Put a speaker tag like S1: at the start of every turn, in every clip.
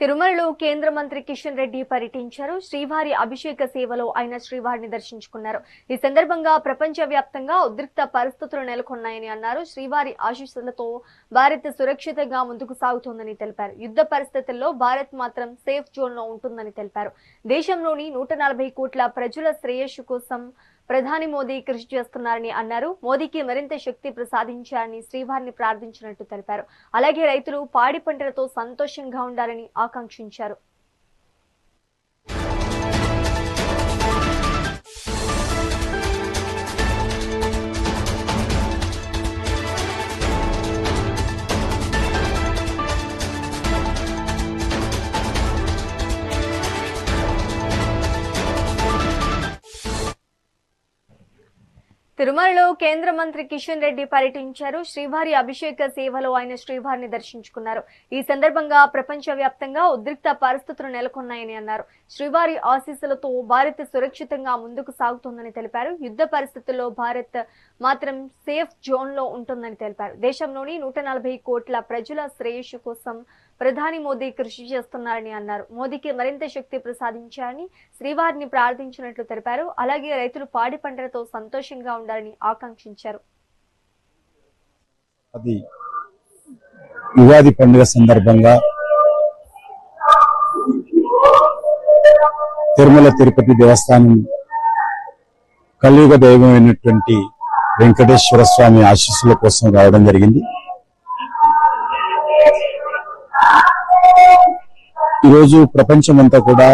S1: తిరుమలలో కేంద్ర మంత్రి కిషన్ రెడ్డి పర్యటించారు. శ్రీవారి అభిషేక సేవలో ఆయన శ్రీవారిని దర్శించుకున్నారు. ఈ సందర్భంగా ప్రపంచవ్యాప్తంగా ఉద్రిక్త పరిస్థితులు నెలకొన్నాయని అన్నారు. శ్రీవారి ఆశీస్సులతో భారత్ సురక్షితంగా ముందుకు సాగుతోందని తెలిపారు. యుద్ధ పరిస్థితుల్లో భారత్ మాత్రం సేఫ్ జోన్ లో ఉంటుందని తెలిపారు. దేశంలోని 140 కోట్ల ప్రజల శ్రేయస్సు కోసం ప్రధాని మోదీ కృషి చేస్తున్నారని అన్నారు. మోదీకి మరింత శక్తి ప్రసాదించాలని శ్రీవారిని ప్రార్థించినట్టు తెలిపారు. అలాగే రైతులు పాడి పంటలతో సంతోషంగా ఉండాలని ఆకాంక్షించారు. తిరుమలలో కేంద్ర మంత్రి కిషన్ రెడ్డి పర్యటించారు. శ్రీవారి అభిషేక సేవలో ఆయన శ్రీవారిని దర్శించుకున్నారు. ఈ సందర్భంగా ప్రపంచవ్యాప్తంగా ఉద్రిక్త పరిస్థితులు నెలకొన్నాయని అన్నారు. శ్రీవారి ఆశీస్సులతో భారత్ సురక్షితంగా ముందుకు సాగుతోందని తెలిపారు. యుద్ధ పరిస్థితుల్లో భారత్ మాత్రం సేఫ్ జోన్ లో ఉంటుందని తెలిపారు. దేశంలోని 140 కోట్ల ప్రజల శ్రేయస్సు కోసం ప్రధాని మోదీ కృషి చేస్తున్నారని అన్నారు. మోదీకి మరింత శక్తి ప్రసాదించాలని శ్రీవారిని ప్రార్థించినట్లు తెలిపారు. అలాగే రైతులు పాడి పంటలతో సంతోషంగా ఉండాలని ఆకాంక్షించారు.
S2: యుగాది పండుగ సందర్భంగా తిరుమల తిరుపతి దేవస్థానం కలియుగ దైవమైనటువంటి వెంకటేశ్వర స్వామి ఆశీస్సుల కోసం రావడం జరిగింది. ఈరోజు ప్రపంచమంతా కూడా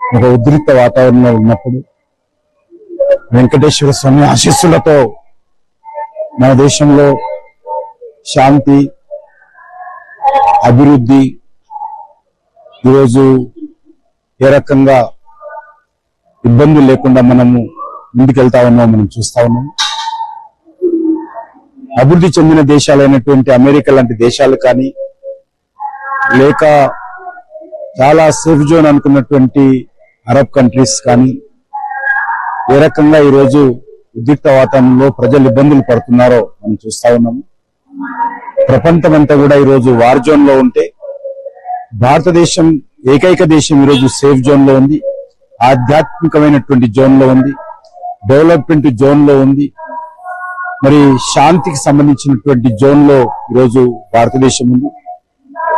S2: ఒక ఉద్రిక్త వాతావరణంలో ఉన్నప్పుడు వెంకటేశ్వర స్వామి ఆశీస్సులతో మన దేశంలో శాంతి, అభివృద్ధి ఈరోజు ఏ రకంగా ఇబ్బందులు లేకుండా మనము ముందుకెళ్తా ఉన్నాం, మనం చూస్తా ఉన్నాం. అభివృద్ధి చెందిన దేశాలైనటువంటి అమెరికా లాంటి దేశాలు కానీ, లేక చాలా సేఫ్ జోన్ అనుకున్నటువంటి అరబ్ కంట్రీస్ కానీ ఏ రకంగా ఈరోజు ఉద్రిక్త వాతావరణంలో ప్రజలు ఇబ్బందులు పడుతున్నారో మనం చూస్తా ఉన్నాము. ప్రపంచమంతా కూడా ఈరోజు వార్ జోన్ లో ఉంటే భారతదేశం ఏకైక దేశం ఈరోజు సేఫ్ జోన్ లో ఉంది, ఆధ్యాత్మికమైనటువంటి జోన్ లో ఉంది, డెవలప్మెంట్ జోన్ లో ఉంది, మరి శాంతికి సంబంధించినటువంటి జోన్ లో ఈరోజు భారతదేశం ఉంది.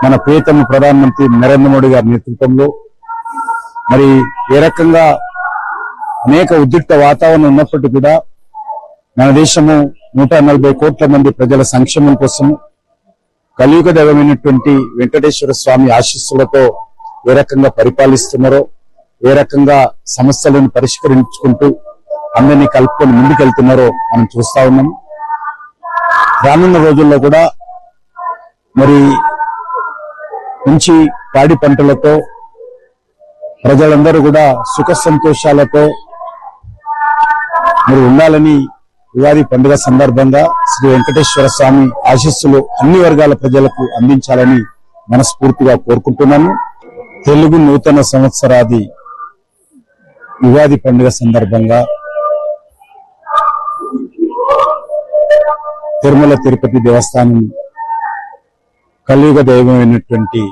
S2: మన ప్రియతమ ప్రధానమంత్రి నరేంద్ర మోడీ గారి నేతృత్వంలో మరి ఏ రకంగా అనేక ఉద్రిక్త వాతావరణం ఉన్నప్పటికీ కూడా మన దేశము 140 కోట్ల మంది ప్రజల సంక్షేమం కోసం కలియుగ దైవమైనటువంటి వెంకటేశ్వర స్వామి ఆశీస్సులతో ఏ రకంగా పరిపాలిస్తున్నారో, ఏ రకంగా సమస్యలను పరిష్కరించుకుంటూ అందరినీ కలుపుకొని ముందుకెళ్తున్నారో మనం చూస్తా ఉన్నాము. రానున్న రోజుల్లో కూడా మరి మంచి పాడి పంటలతో ప్రజలందరూ కూడా సుఖ సంతోషాలతో మరి ఉండాలని ఉగాది పండుగ సందర్భంగా శ్రీ వెంకటేశ్వర స్వామి ఆశీస్సులు అన్ని వర్గాల ప్రజలకు అందించాలని మనస్ఫూర్తిగా కోరుకుంటున్నాను. తెలుగు నూతన సంవత్సరాది ఉగాది పండుగ సందర్భంగా తిరుమల తిరుపతి దేవస్థానం కలియుగ దైవమైనటువంటి